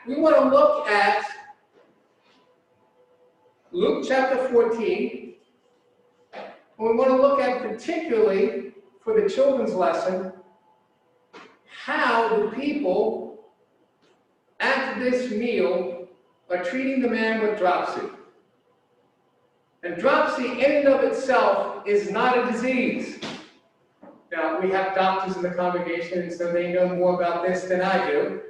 we want to look at Luke chapter 14. And we want to look at, particularly for the children's lesson, how the people at this meal are treating the man with dropsy. And dropsy in and of itself is not a disease. Now, we have doctors in the congregation, so they know more about this than I do.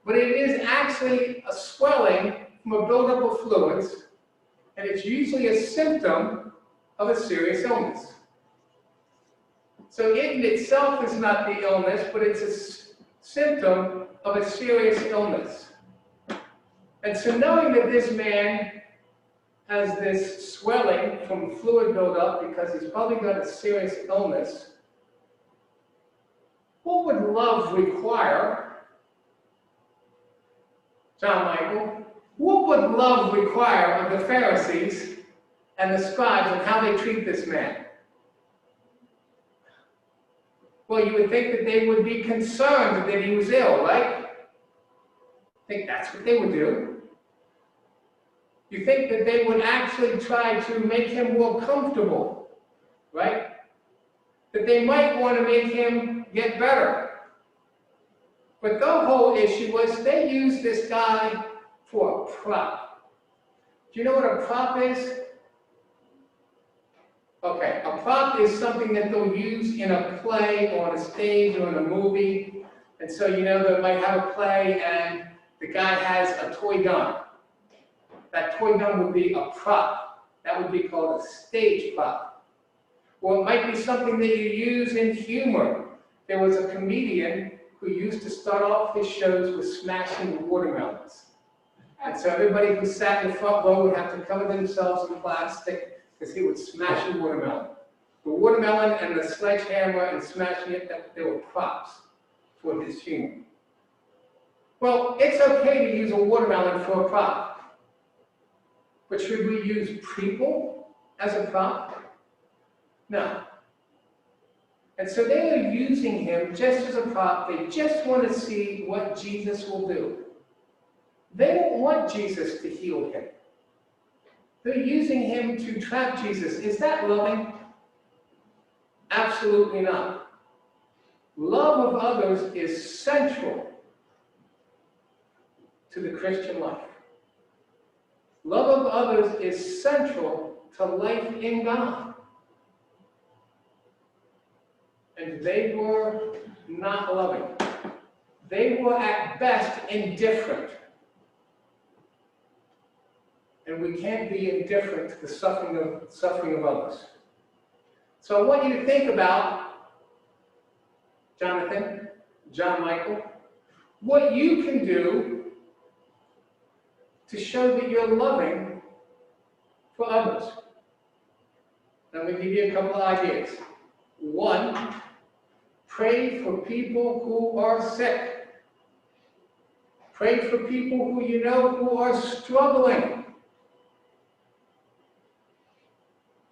But it is actually a swelling from a buildup of fluids, and it's usually a symptom of a serious illness. So it in itself is not the illness, but it's a symptom of a serious illness. And so knowing that this man has this swelling from fluid buildup because he's probably got a serious illness, what would love require, John Michael, what would love require of the Pharisees and the scribes and how they treat this man? Well, you would think that they would be concerned that he was ill, right? I think that's what they would do. You think that they would actually try to make him more comfortable, right? That they might want to make him get better. But the whole issue was they used this guy for a prop. Do you know what a prop is? Okay, a prop is something that they'll use in a play or on a stage or in a movie. And so, you know, they might have a play and the guy has a toy gun. That toy gun would be a prop. That would be called a stage prop. Or it might be something that you use in humor. There was a comedian who used to start off his shows with smashing watermelons. And so everybody who sat in the front row would have to cover themselves in plastic because he would smash a watermelon. The watermelon and the sledgehammer and smashing it, they were props for his humor. Well, it's okay to use a watermelon for a prop. But should we use people as a prop? No. And so they are using him just as a prop. They just want to see what Jesus will do. They don't want Jesus to heal him. They're using him to trap Jesus. Is that loving? Absolutely not. Love of others is central to the Christian life. Love of others is central to life in God. And they were not loving. They were at best indifferent. And we can't be indifferent to the suffering of others. So I want you to think about, Jonathan, John Michael, what you can do to show that you're loving for others. I'm going to give you a couple of ideas. One, pray for people who are sick. Pray for people who you know who are struggling.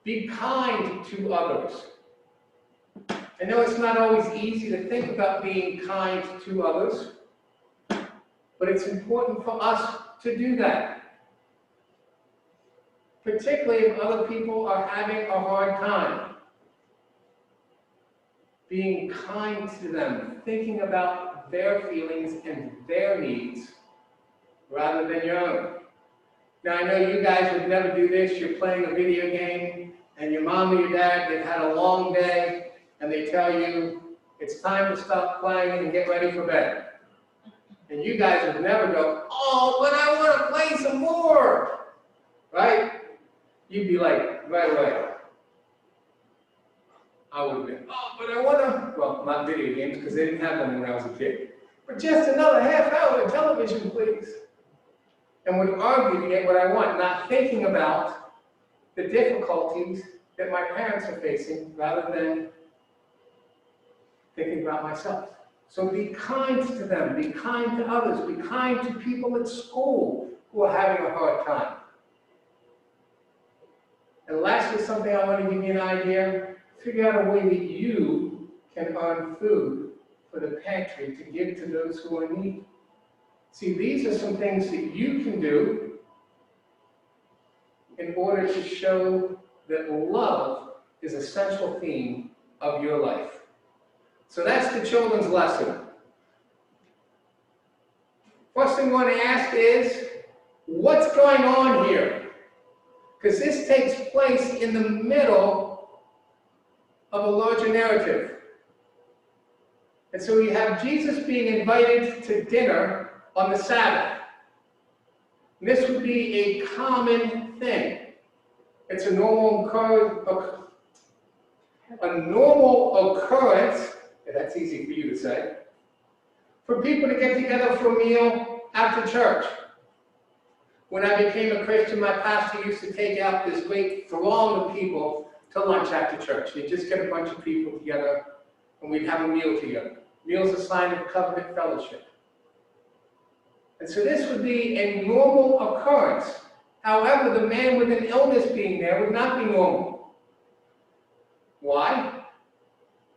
Be kind to others. I know it's not always easy to think about being kind to others, but it's important for us to do that. Particularly if other people are having a hard time. Being kind to them, thinking about their feelings and their needs rather than your own. Now, I know you guys would never do this. You're playing a video game, and your mom or your dad, they've had a long day, and they tell you, it's time to stop playing and get ready for bed. And you guys would never go, oh, but I want to play some more, right? You'd be like, right away. I would have been, oh, but I want to, well, not video games, because they didn't have them when I was a kid. But just another half hour of television, please. And would argue to get what I want, not thinking about the difficulties that my parents are facing, rather than thinking about myself. So be kind to them, be kind to others, be kind to people at school who are having a hard time. And lastly, something I want to give you an idea, figure out a way that you can earn food for the pantry to give to those who are in need. See, these are some things that you can do in order to show that love is a central theme of your life. So that's the children's lesson. First thing we want to ask is, what's going on here? Because this takes place in the middle of a larger narrative. And so you have Jesus being invited to dinner on the Sabbath. And this would be a common thing. It's a normal occurrence, that's easy for you to say, for people to get together for a meal after church. When I became a Christian, my pastor used to take out this great throng of people to lunch after church. He'd just get a bunch of people together and we'd have a meal together. Meal's a sign of covenant fellowship. And so this would be a normal occurrence. However, the man with an illness being there would not be normal. Why?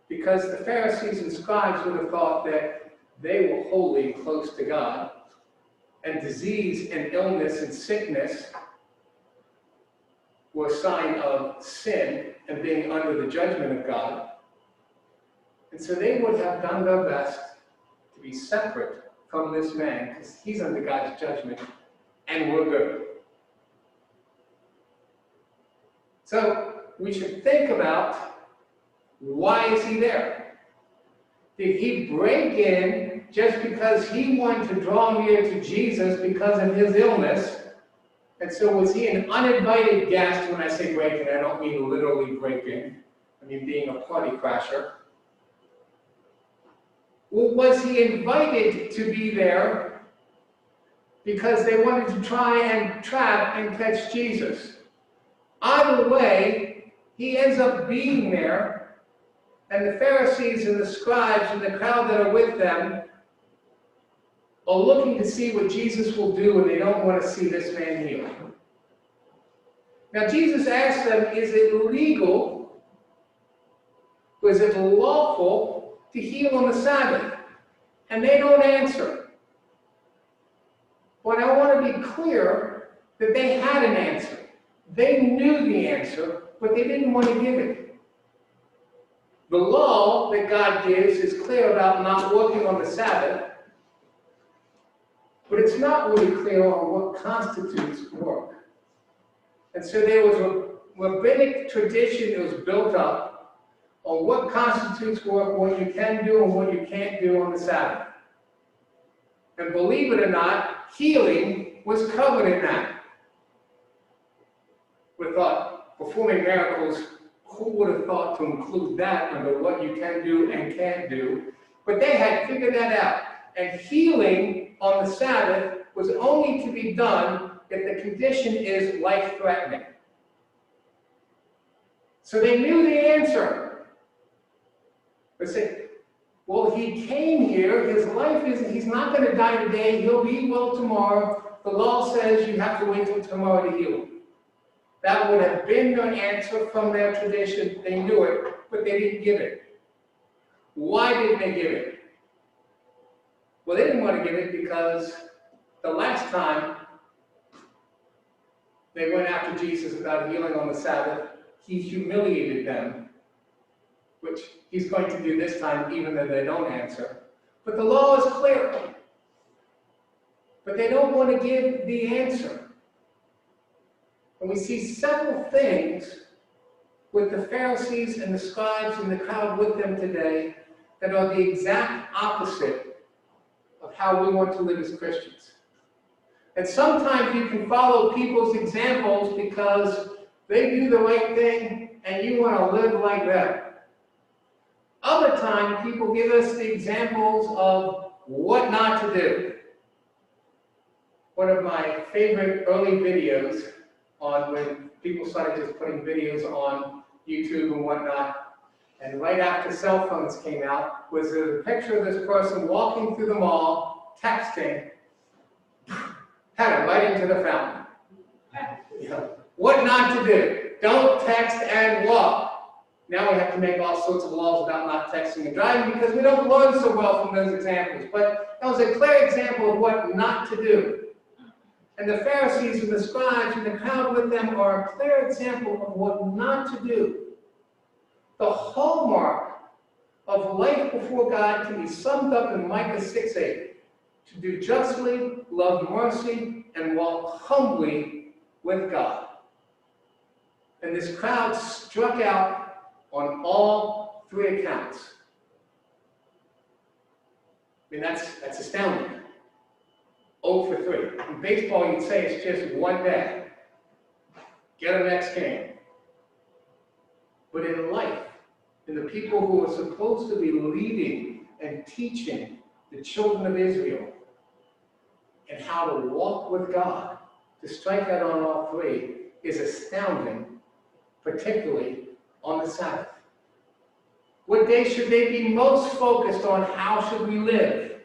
Because the Pharisees and scribes would have thought that they were holy and close to God, and disease and illness and sickness were a sign of sin and being under the judgment of God. And so they would have done their best to be separate from this man, because he's under God's judgment, and we're good. So we should think about, why is he there? Did he break in just because he wanted to draw near to Jesus because of his illness? And so was he an uninvited guest? When I say break in, I don't mean literally break in. I mean being a party crasher. Or was he invited to be there because they wanted to try and trap and catch Jesus? Either way, he ends up being there, and the Pharisees and the scribes and the crowd that are with them are looking to see what Jesus will do, and they don't want to see this man healed. Now, Jesus asked them, is it legal, or is it lawful to heal on the Sabbath? And they don't answer. But I want to be clear that they had an answer. They knew the answer, but they didn't want to give it. The law that God gives is clear about not working on the Sabbath, but it's not really clear on what constitutes work. And so there was a rabbinic tradition that was built up on what constitutes work, what you can do and what you can't do on the Sabbath. And believe it or not, healing was covered in that. We thought, performing miracles, who would have thought to include that under what you can do and can't do? But they had figured that out. And healing on the Sabbath was only to be done if the condition is life-threatening. So they knew the answer. They said, well, he came here, his life isn't, he's not going to die today, he'll be well tomorrow. The law says you have to wait till tomorrow to heal him. That would have been their answer from their tradition. They knew it, but they didn't give it. Why didn't they give it? Well, they didn't want to give it because the last time they went after Jesus about healing on the Sabbath, he humiliated them, which he's going to do this time even though they don't answer. But the law is clear. But they don't want to give the answer. And we see several things with the Pharisees and the scribes and the crowd with them today that are the exact opposite of how we want to live as Christians. And sometimes you can follow people's examples because they do the right thing and you want to live like them. Other times, people give us the examples of what not to do. One of my favorite early videos on when people started just putting videos on YouTube and whatnot, and right after cell phones came out, was a picture of this person walking through the mall, texting, had it right into the fountain. You know, what not to do. Don't text and walk. Now we have to make all sorts of laws about not texting and driving because we don't learn so well from those examples. But that was a clear example of what not to do. And the Pharisees and the scribes and the crowd with them are a clear example of what not to do. The hallmark of life before God can be summed up in Micah 6:8. To do justly, love mercy, and walk humbly with God. And this crowd struck out on all three accounts. I mean, that's astounding. 0 for 3. In baseball, you'd say it's just one day. Get a next game. But in life, in the people who are supposed to be leading and teaching the children of Israel and how to walk with God, to strike out on all three is astounding, particularly on the Sabbath. What day should they be most focused on? How should we live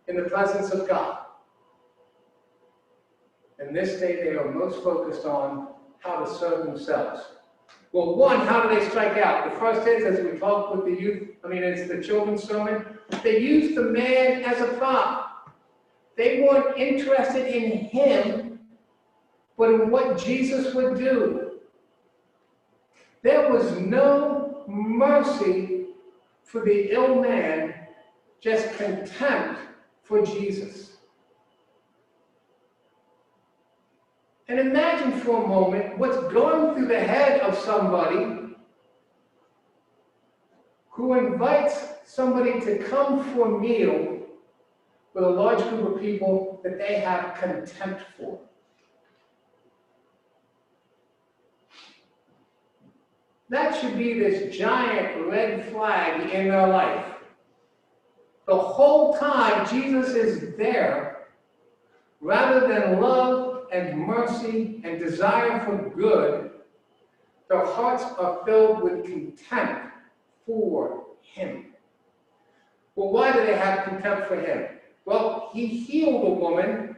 in the presence of God? And this day they are most focused on how to serve themselves. Well, one, how do they strike out? The first is, as we talked with the youth, it's the children's sermon, they used the man as a prop. They weren't interested in him, but in what Jesus would do. There was no mercy for the ill man, just contempt for Jesus. And imagine for a moment what's going through the head of somebody who invites somebody to come for a meal with a large group of people that they have contempt for. That should be this giant red flag in their life. The whole time Jesus is there, rather than love and mercy and desire for good, their hearts are filled with contempt for him. Well, why do they have contempt for him? Well, he healed a woman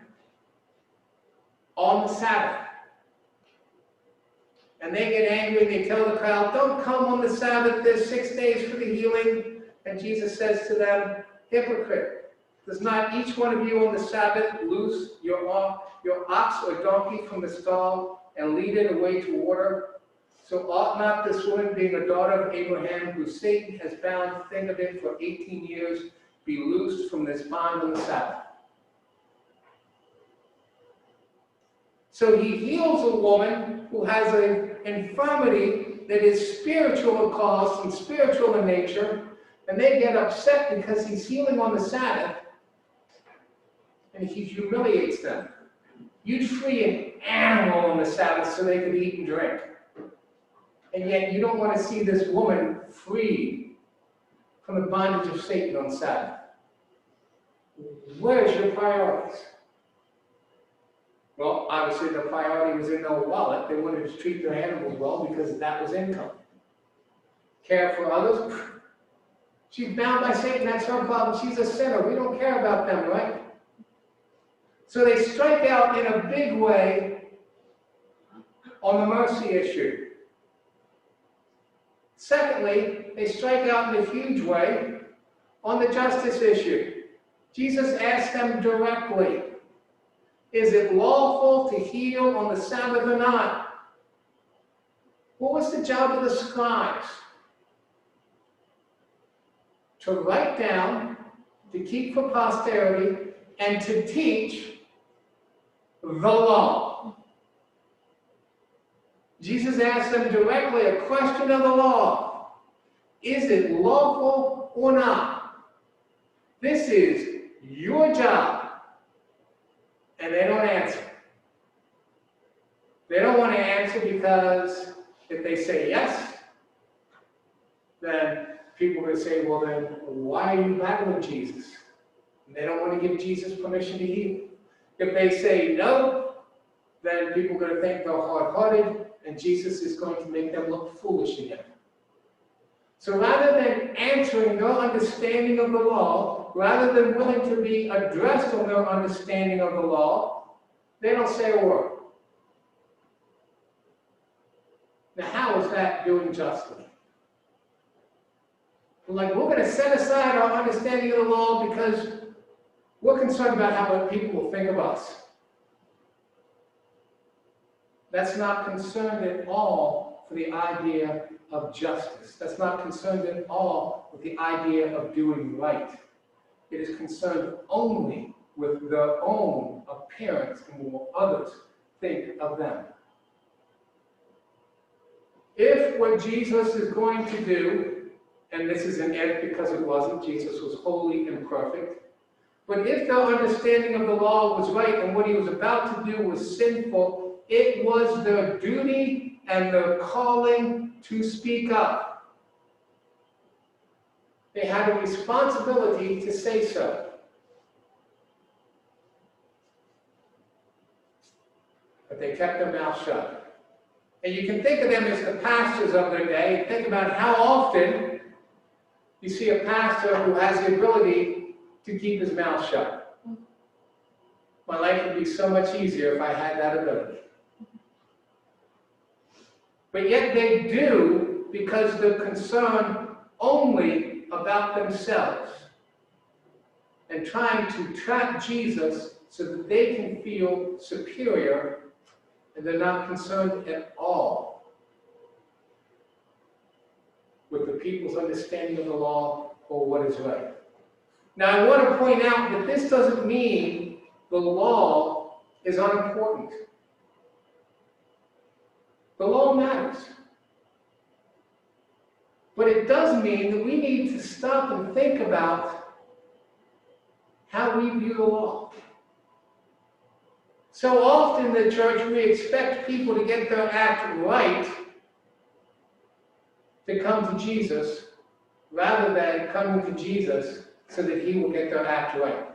on the Sabbath. And they get angry, they tell the crowd, don't come on the Sabbath, there's 6 days for the healing. And Jesus says to them, hypocrite, does not each one of you on the Sabbath loose your ox or donkey from the stall and lead it away to water? So ought not this woman, being a daughter of Abraham, who Satan has bound think of it for 18 years, be loosed from this bond on the Sabbath? So he heals a woman who has an infirmity that is spiritual in cause and spiritual in nature, and they get upset because he's healing on the Sabbath, and he humiliates them. You'd free an animal on the Sabbath so they could eat and drink. And yet you don't want to see this woman freed from the bondage of Satan on Sabbath. Where's your priorities? Well, obviously the priority was in their wallet. They wanted to treat their animals well because that was income. Care for others? She's bound by Satan, that's her problem. She's a sinner. We don't care about them, right? So they strike out in a big way on the mercy issue. Secondly, they strike out in a huge way on the justice issue. Jesus asked them directly, is it lawful to heal on the Sabbath or not? What was the job of the scribes? To write down, to keep for posterity, and to teach the law. Jesus asked them directly a question of the law. Is it lawful or not? This is your job. And they don't answer. They don't want to answer because if they say yes, then people are going to say, well then, why are you battling Jesus? And they don't want to give Jesus permission to heal. If they say no, then people are going to think they're hard-hearted, and Jesus is going to make them look foolish again. So rather than answering their understanding of the law, rather than willing to be addressed on their understanding of the law, they don't say a word. Now, how is that doing justly? Like, we're going to set aside our understanding of the law because we're concerned about how other people will think of us. That's not concerned at all for the idea of justice. That's not concerned at all with the idea of doing right. It is concerned only with their own appearance and what others think of them. If what Jesus is going to do, and this is an if because it wasn't, Jesus was holy and perfect, but if their understanding of the law was right and what he was about to do was sinful, it was their duty and their calling to speak up. They had a responsibility to say so. But they kept their mouth shut. And you can think of them as the pastors of their day. Think about how often you see a pastor who has the ability to keep his mouth shut. My life would be so much easier if I had that ability. But yet they do because they're concerned only about themselves and trying to trap Jesus so that they can feel superior, and they're not concerned at all with the people's understanding of the law or what is right. Now, I want to point out that this doesn't mean the law is unimportant. The law matters. But it does mean that we need to stop and think about how we view the law. So often in the church, we expect people to get their act right to come to Jesus, rather than coming to Jesus so that he will get their act right.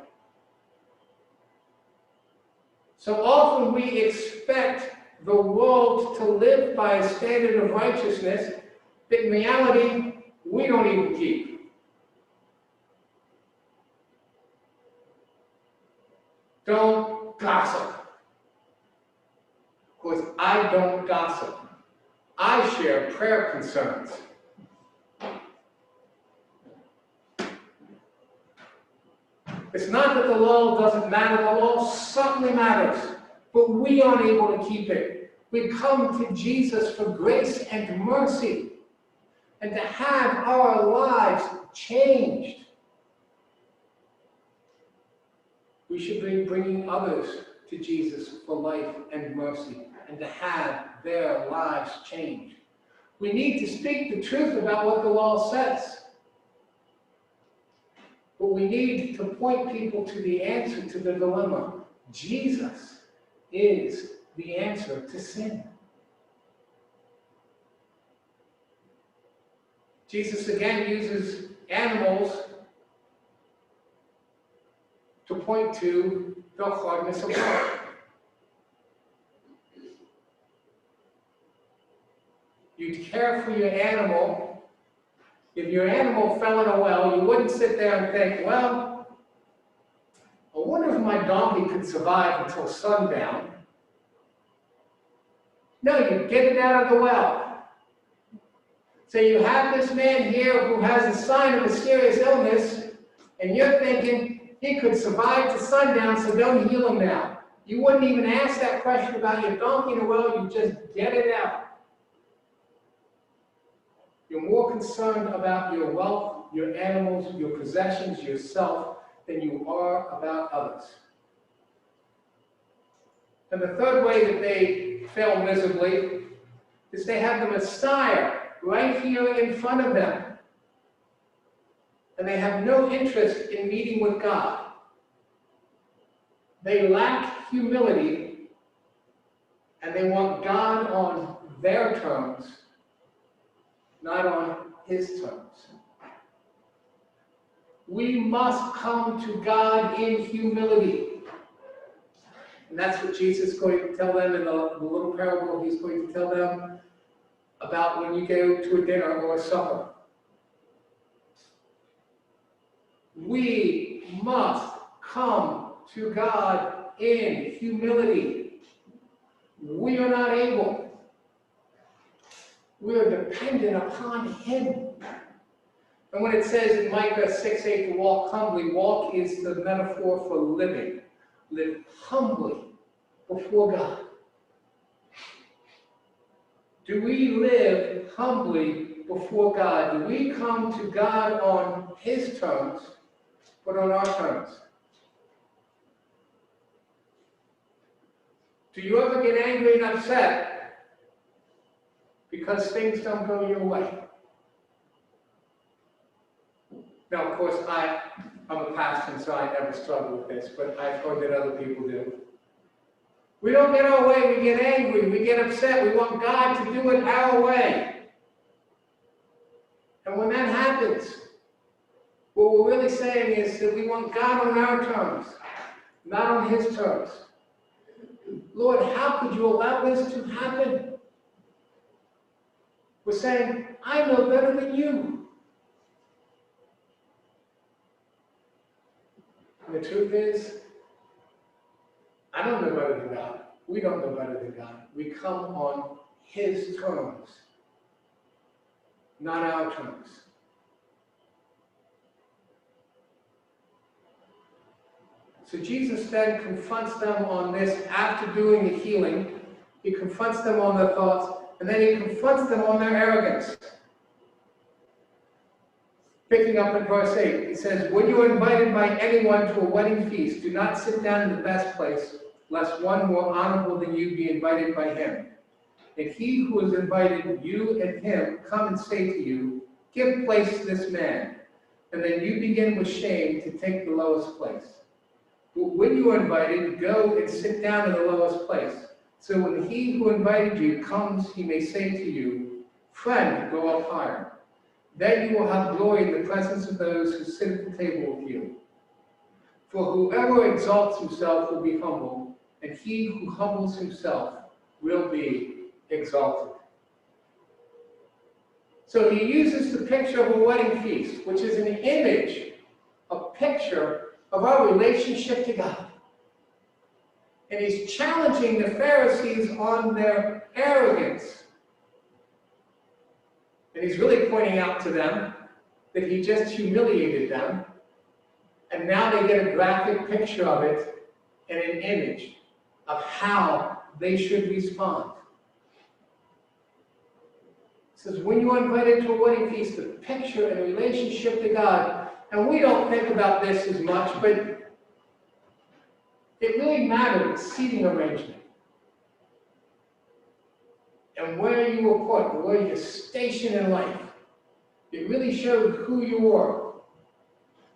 So often we expect the world to live by a standard of righteousness that in reality we don't even keep. Don't gossip. Of course, I don't gossip. I share prayer concerns. It's not that the law doesn't matter. The law certainly matters, but we aren't able to keep it. We come to Jesus for grace and mercy and to have our lives changed. We should be bringing others to Jesus for life and mercy and to have their lives changed. We need to speak the truth about what the law says. But we need to point people to the answer to the dilemma. Jesus is the answer to sin. Jesus again uses animals to point to the hardness of heart. You'd care for your animal. If your animal fell in a well, you wouldn't sit there and think, well, I wonder if my donkey could survive until sundown. No, you'd get it out of the well. So you have this man here who has a sign of a serious illness, and you're thinking he could survive to sundown, so don't heal him now. You wouldn't even ask that question about your donkey in a well, you just get it out. You're more concerned about your wealth, your animals, your possessions, yourself, than you are about others. And the third way that they fail miserably is they have the Messiah right here in front of them. And they have no interest in meeting with God. They lack humility, and they want God on their terms, not on his terms. We must come to God in humility. And that's what Jesus is going to tell them in the little parable he's going to tell them about when you go to a dinner or a supper. We must come to God in humility. We are not able. We are dependent upon him. And when it says in Micah 6:8 to walk humbly, walk is the metaphor for living. Live humbly before God. Do we live humbly before God? Do we come to God on His terms, but on our terms? Do you ever get angry and upset because things don't go your way? Now, of course, I'm a pastor, so I never struggle with this, but I've heard that other people do. We don't get our way, we get angry, we get upset, we want God to do it our way. And when that happens, what we're really saying is that we want God on our terms, not on His terms. Lord, how could you allow this to happen? We're saying, I know better than you. And the truth is, I don't know better than God. We don't know better than God. We come on His terms, not our terms. So Jesus then confronts them on this after doing the healing. He confronts them on their thoughts, and then He confronts them on their arrogance. Picking up in verse 8, He says, when you are invited by anyone to a wedding feast, do not sit down in the best place, lest one more honorable than you be invited by him. And he who has invited you and him come and say to you, give place to this man. And then you begin with shame to take the lowest place. But when you are invited, go and sit down in the lowest place. So when he who invited you comes, he may say to you, friend, go up higher. Then you will have glory in the presence of those who sit at the table with you. For whoever exalts himself will be humbled, and he who humbles himself will be exalted. So he uses the picture of a wedding feast, which is an image, a picture of our relationship to God. And he's challenging the Pharisees on their arrogance. And he's really pointing out to them that he just humiliated them, and now they get a graphic picture of it and an image of how they should respond. It says, when you are invited to a wedding feast, the picture and a relationship to God, and we don't think about this as much, but it really mattered, seating arrangement. And where you were put, where your station in life. It really showed who you were.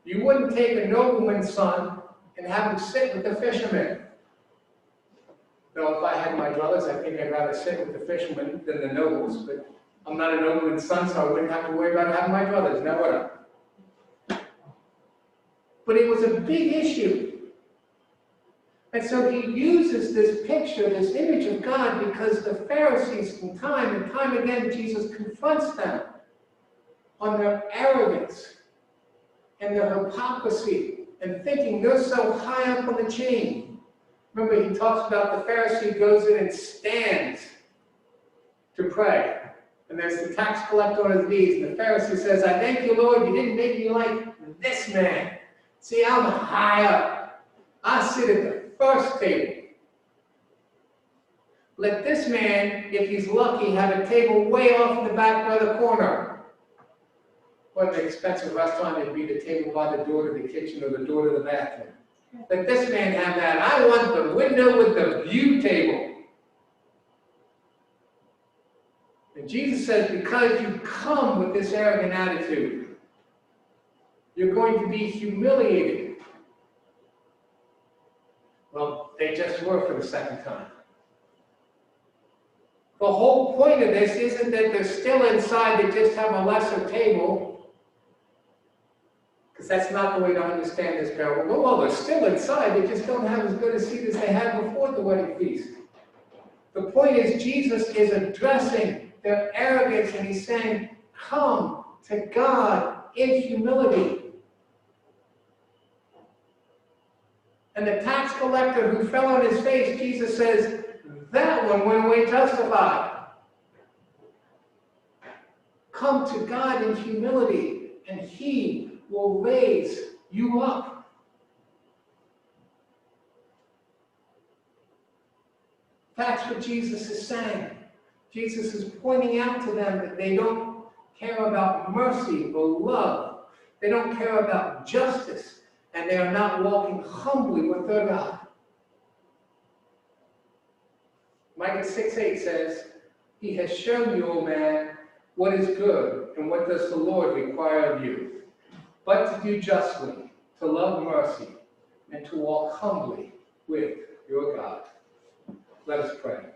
You wouldn't take a nobleman's son and have him sit with the fishermen. Though if I had my brothers, I think I'd rather sit with the fishermen than the nobles, but I'm not a nobleman's son, so I wouldn't have to worry about having my brothers. Now what? But it was a big issue. And so he uses this picture, this image of God, because the Pharisees, from time and time again, Jesus confronts them on their arrogance and their hypocrisy and thinking they're so high up on the chain. Remember, he talks about the Pharisee goes in and stands to pray. And there's the tax collector on his knees, and the Pharisee says, I thank you, Lord, you didn't make me like this man. See, I'm high up. I sit at the first table. Let this man, if he's lucky, have a table way off in the back by the corner. What an expensive restaurant it'd be, the table by the door to the kitchen or the door to the bathroom. Let this man have that. I want the window with the view table. And Jesus says, because you come with this arrogant attitude, you're going to be humiliated. Well, they just were for the second time. The whole point of this isn't that they're still inside, they just have a lesser table. Because that's not the way to understand this parable. Well, they're still inside, they just don't have as good a seat as they had before the wedding feast. The point is, Jesus is addressing their arrogance, and he's saying, come to God in humility. And the tax collector who fell on his face, Jesus says, that one went away justified. Come to God in humility. and he will raise you up. That's what Jesus is saying. Jesus is pointing out to them that they don't care about mercy or love. They don't care about justice, and they are not walking humbly with their God. Micah 6:8 says, "He has shown you, O man, what is good, and what does the Lord require of you, but to do justly, to love mercy, and to walk humbly with your God." Let us pray.